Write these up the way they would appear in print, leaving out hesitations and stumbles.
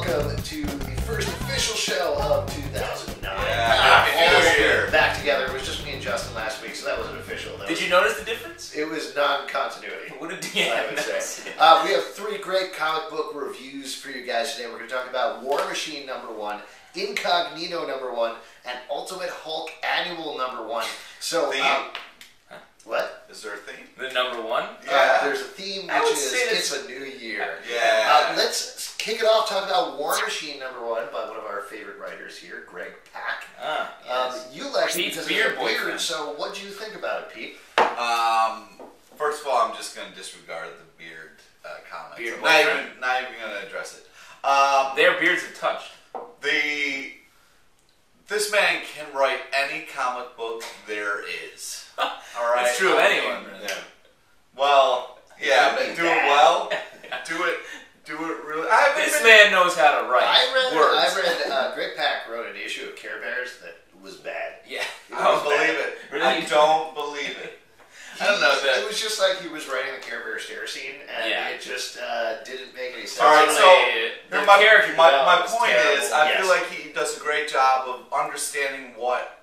welcome to the first official show of 2009. Happy New Year. Back together. It was just me and Justin last week, so that wasn't official. Did you notice the difference? It was non-continuity. What did I would say. We have 3 great comic book reviews for you guys today. We're going to talk about War Machine #1, Incognito #1, and Ultimate Hulk Annual #1. So, what? Is there a theme? The #1? Yeah. There's a theme, which is It's a New Year. Yeah. Let's kick it off talking about War Machine #1 by one of our favorite writers here, Greg Pak. Yes. You liked it because beer of the beard, boyfriend. so what do you think about it, Pete? First of all, I'm just going to disregard the beard comment. Beard I'm boyfriend? not even going to address it. Their beards are touched. This man can write any comic book there is. All right. It's true of anyone. Yeah. Well, yeah, but do it well. Do it really. This man knows how to write words. I read Greg Pak wrote an issue of Care Bears that was bad. Yeah. I don't believe it. Really? I don't believe it. I don't know that. It was just like he was writing the Care Bear stare scene, and it just didn't make any sense. All right, so the my character point terrible. is, I feel like he does a great job of understanding what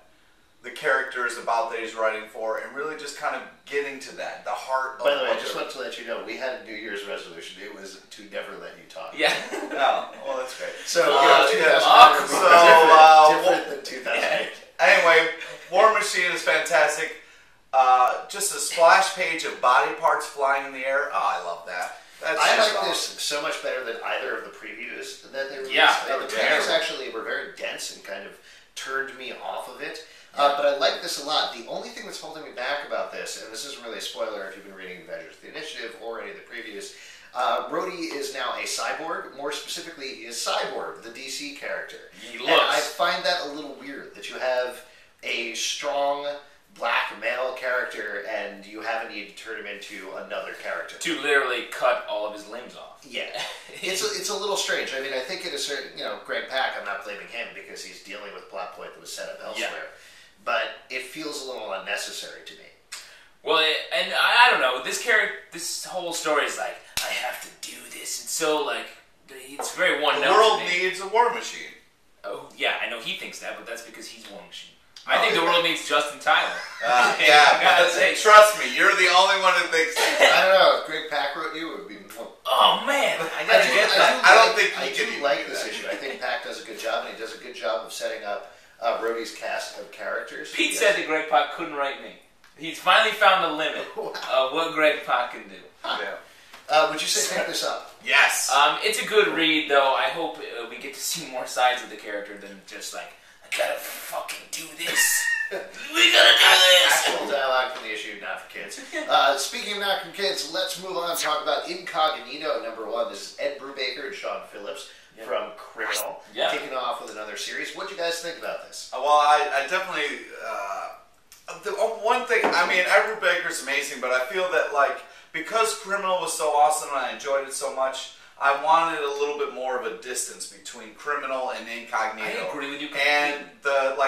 the character is about that he's writing for, and really just kind of getting to that, the heart of By the way, I what just they're- want to let you know, we had a New Year's resolution. It was to never let you talk. Yeah. Oh, well, that's great. So, yeah. 2009 was different than 2008. Anyway, War Machine is fantastic. Just a splash page of body parts flying in the air. Oh, I love that. That's I just like awesome. this so much better than either of the previews that they released. Yeah, The they were previews terrible. actually were very dense and kind of turned me off of it. But I like this a lot. The only thing that's holding me back about this, and this isn't really a spoiler if you've been reading Avengers the Initiative or any of the previews, Rhodey is now a cyborg. More specifically, he is Cyborg, the DC character. He And looks. I find that a little weird, that you have a strong black male character and you have a need to turn him into another character. To literally cut all of his limbs off. Yeah, it's a little strange. I mean, I think it is certain, Greg Pak, I'm not blaming him because he's dealing with plot point that was set up elsewhere. But it feels a little unnecessary to me. Well, and I don't know, this whole story is like, I have to do this. It's so like, it's very one note. The world to me. needs a War Machine. Oh, yeah, I know he thinks that, but that's because he's War Machine. I think the world needs Justin Tyler. Trust me, you're the only one who thinks that. I don't know, if Greg Pak wrote you, it would be more. Oh, man, I gotta get that. I do like this issue. I think Pak does a good job, and he does a good job of setting up Rhodey's cast of characters. Pete said that Greg Pak couldn't write me. He's finally found the limit of what Greg Pak can do. Yeah. Would you say pick this up? Yes. It's a good read, though. I hope we get to see more sides of the character than just like, I gotta fucking do this. We gotta do this. Actual dialogue from the issue, not for kids. Speaking of not for kids, let's move on and talk about Incognito #1. This is Ed Brubaker and Sean Phillips from Criminal, kicking off with another series. What do you guys think about this? Well, I definitely. The one thing, I mean, Ed Brubaker's amazing, but I feel that because Criminal was so awesome and I enjoyed it so much, I wanted a little bit more of a distance between Criminal and Incognito. I agree with you completely. And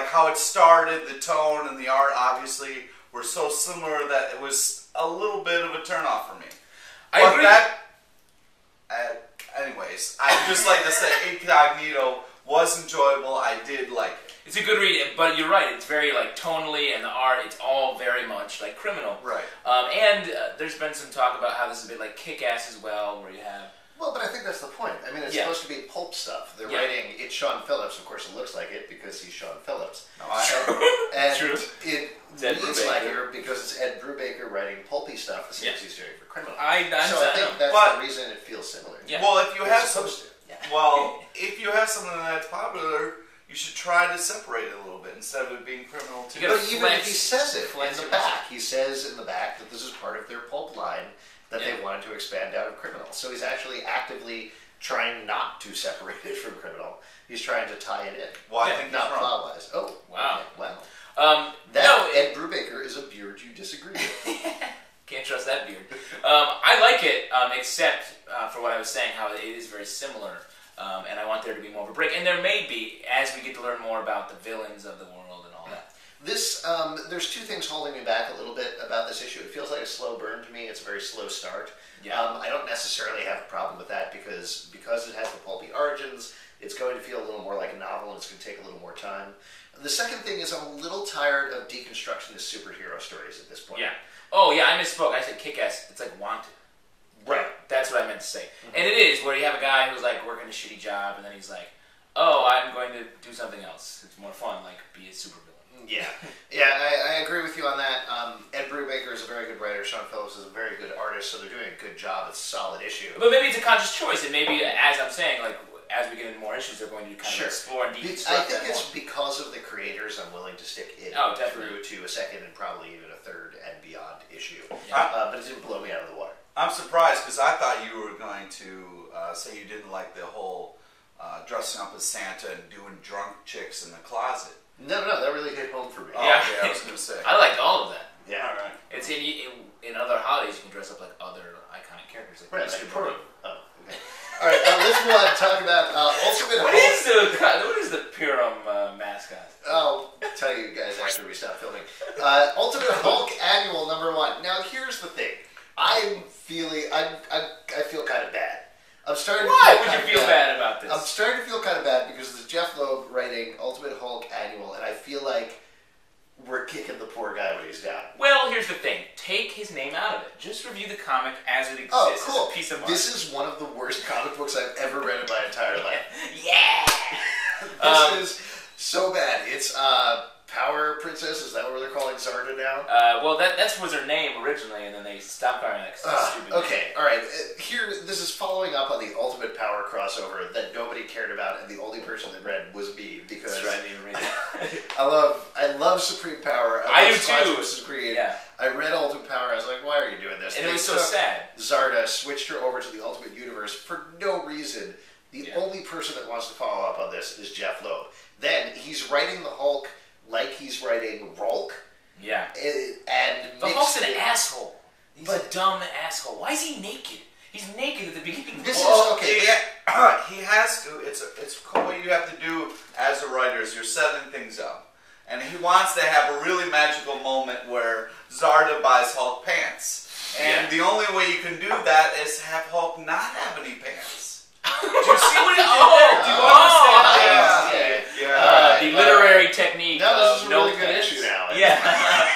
how it started, the tone and the art obviously were so similar that it was a little bit of a turnoff for me. I agree. Anyways, I'd just like to say Incognito was enjoyable. I did like it. It's a good read, but you're right. It's very tonally, and the art. It's all very much like Criminal. Right. And there's been some talk about how this is a bit like Kick-Ass as well, where you have. Well, but I think that's the point. I mean, it's supposed to be pulp stuff. They're writing, it's Sean Phillips. Of course, it looks like it because he's Sean Phillips. No, and True. It reads like it because it's Ed Brubaker writing pulpy stuff, the same as he's doing for Criminal. So I think that's the reason it feels similar. Yeah. Well, if you have if you have something that's popular, you should try to separate it a little bit instead of it being Criminal too. But even if he says it in the back, he says in the back that this is part of their pulp line that they wanted to expand out of Criminal. So he's actually actively trying not to separate it from Criminal. He's trying to tie it in. Well, I think not he's wrong. plot-wise. Oh, wow. Okay, wow. No, Ed Brubaker is a beard you disagree with. Can't trust that beard. I like it, except for what I was saying, how it is very similar, and I want there to be more of a break. And there may be, as we get to learn more about the villains of the world and all that. This, there's two things holding me back a little bit about this issue. It feels like a slow burn to me. It's a very slow start. Yeah. I don't necessarily have a problem with that because it has the pulpy origins, it's going to feel a little more like a novel and it's going to take a little more time. The second thing is I'm a little tired of deconstructionist superhero stories at this point. Yeah. Oh, yeah, I misspoke. I said kick-ass. It's like wanted. Right. That's what I meant to say. And it is, where you have a guy who's like working a shitty job and then he's like, oh, I'm going to do something else. It's more fun, like be a supervillain. Yeah. Yeah, I agree with you on that. Ed Brubaker is a very good writer. Sean Phillips is a very good artist, so they're doing a good job. It's a solid issue. But maybe it's a conscious choice, and maybe, as I'm saying, like, as we get into more issues, they're going to kind of explore and deconstruct I think that it's more. because of the creators I'm willing to stick it through to a second and probably even a third and beyond issue. Yeah. But it didn't blow me out of the water. I'm surprised because I thought you were going to say you didn't like the whole dressing up as Santa and doing drunk chicks in the closet. No, that really hit home for me. Yeah. Okay, I was going to say. I liked all of that. Yeah. All right. It's in other holidays, you can dress up like other iconic characters. Like Right, Mr. like Purim. Oh, okay. All right, let's move on and talk about Ultimate Hulk. What is the Purim mascot? I'll tell you guys after we stop filming. Ultimate Hulk Annual #1. Now, here's the thing. I feel kind of bad. I'm starting. Why would you feel bad about this? I'm starting to feel kind of bad because it's Jeff Loeb writing Ultimate Hulk Annual, and I feel like we're kicking the poor guy when he's down. Well, here's the thing. Take his name out of it. Just review the comic as it exists. Oh, cool. As a piece of art. This is one of the worst comic books I've ever read in my entire life. Yeah! This is so bad. It's Power Princess, is that what they're calling Zarda now? Well, that was her name originally, and then they stopped calling it stupid. Okay, alright. Here, this is following up on the Ultimate Power crossover that nobody cared about, and the only person that read was me, because That's right, I didn't even read it. I love Supreme Power. I do Squad too. vs. Creed. Yeah. I read Ultimate Power, I was like, why are you doing this? And They it was so took sad. Zarda, switched her over to the Ultimate Universe for no reason. The only person that wants to follow up on this is Jeff Loeb. Then, he's writing the Hulk like he's writing Rolk. Yeah. And The Hulk's an asshole. He's a dumb asshole. Why is he naked? He's naked at the beginning. This Well, is okay. He has to. It's what you have to do as a writer is you're setting things up, and he wants to have a really magical moment where Zarda buys Hulk pants, and the only way you can do that is have Hulk not have any pants. Do you see what he did there? Do you understand? The literary technique Now this of is a no really good pants. issue now. Yeah.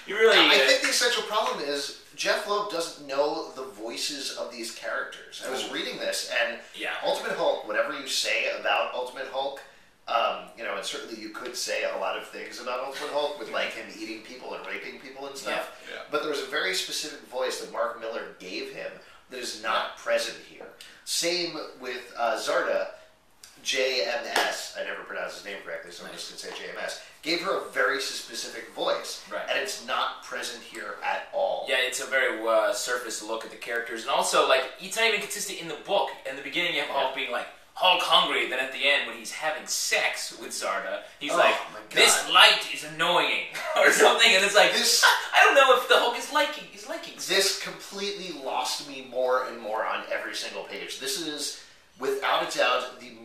You really... I think the essential problem is Jeff Loeb doesn't know the voices of these characters. I was reading this, and Ultimate Hulk, whatever you say about Ultimate Hulk, and certainly you could say a lot of things about Ultimate Hulk with like him eating people and raping people and stuff. Yeah. But there was a very specific voice that Mark Miller gave him that is not present here. Same with Zarda. JMS, I never pronounced his name correctly, so I'm just going to say JMS, gave her a very specific voice, and it's not present here at all. Yeah, it's a very surface look at the characters, and also, like, it's not even consistent in the book. In the beginning, you have Hulk being like, Hulk hungry, then at the end, when he's having sex with Zarda, he's like, this light is annoying, or something, and it's like, I don't know if the Hulk is liking This completely lost me more and more on every single page. This is, without a doubt, the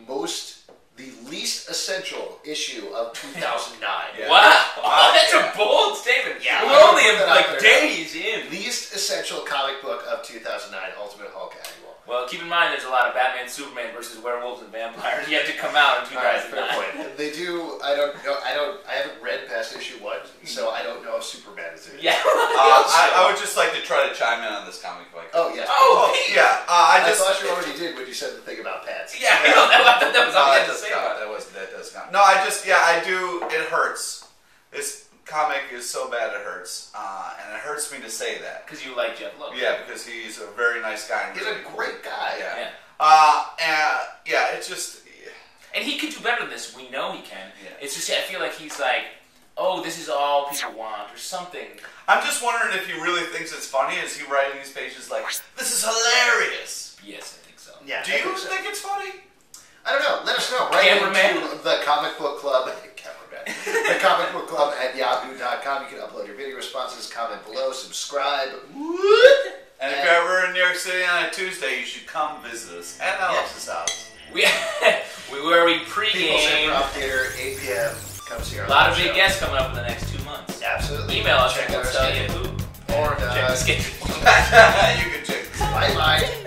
least essential issue of 2009. Wow, that's a bold statement. Yeah, we're only like days in. Least essential comic book of 2009, Ultimate Hulk Annual. Well, keep in mind there's a lot of Batman, Superman versus werewolves and vampires yet to come out in 2009. Alright, fair point. They do. I don't know. I haven't read past issue 1, so I don't know if Superman is in it. Yeah. I would just like to try to chime in on this comic book. Oh yes. Yeah. I thought you already did when you said the thing about pants. Yeah. I thought that was all I had to say about it. That does count. No, I do. It hurts. This comic is so bad it hurts, and it hurts me to say that. Because you like Jeff Loeb. Yeah, because he's a very nice guy. He's a great guy. Yeah. It's just. And he could do better than this. We know he can. Yeah. It's just I feel like he's like, oh, this is all people want, or something. I'm just wondering if he really thinks it's funny. Is he writing these pages like, this is hilarious? Yes, I think so. Yeah. Do you think it's funny? I don't know. Let us know. Right into the Comic Book Club. The Comic Book Club at yahoo.com. You can upload your video responses, comment below, subscribe. And if you're ever in New York City on a Tuesday, you should come visit us at Alex's house. Where we pregame. People's Improv Theater, 8 p.m. Come see our A lot of big show. guests coming up in the next 2 email us Check and we'll out our tell you schedule. who. Or Check the schedule. You can check. Bye bye.